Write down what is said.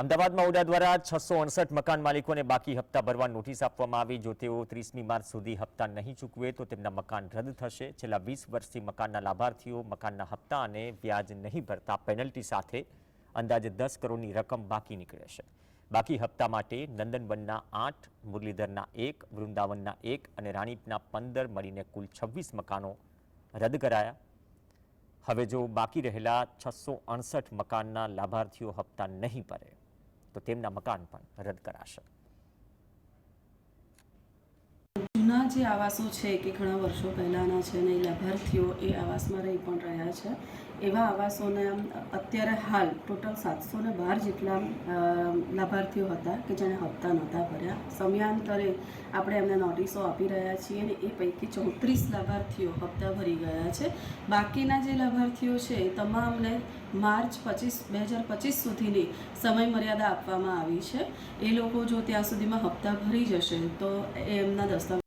અમદાવાદમાં ઓડા દ્વારા 668 મકાન માલિકોને બાકી હપ્તા ભરવા નોટિસ આપવામાં આવી। જો તેઓ 30મી માર્ચ સુધી હપ્તા નહીં ચૂકવે તો તેમના મકાન રદ થશે। છેલ્લા 20 વર્ષથી મકાનના લાભાર્થીઓ મકાનના હપ્તા અને વ્યાજ નહીં ભરતા પેનલ્ટી સાથે અંદાજે 10 કરોડની રકમ બાકી નીકળે છે। બાકી હપ્તા માટે નંદનવનના 8, મુરલીધરના 1, વૃંદાવનના 1 અને રાણીપના 15 મળીને કુલ 26 મકાનો રદ કરાયા। હવે જો બાકી રહેલા 668 મકાનના લાભાર્થીઓ હપ્તા નહીં ભરે તો તેમના મકાન પણ રદ કરાશે। જૂના જે આવાસો છે કે ઘણા વર્ષો પહેલાંના છે ને લાભાર્થીઓ એ આવાસમાં રહી પણ રહ્યા છે। એવા આવાસોને અત્યારે હાલ ટોટલ 712 જેટલા લાભાર્થીઓ હતા કે જેણે હપ્તા નહોતા ભર્યા। સમયાંતરે આપણે એમને નોટિસો આપી રહ્યા છીએ અને એ પૈકી 34 લાભાર્થીઓ હપ્તા ભરી ગયા છે। બાકીના જે લાભાર્થીઓ છે એ તમામને માર્ચ 2025 સુધીની સમય મર્યાદા આપવામાં આવી છે। એ લોકો જો ત્યાં સુધીમાં હપ્તા ભરી જશે તો એમના દસ્તાવેજ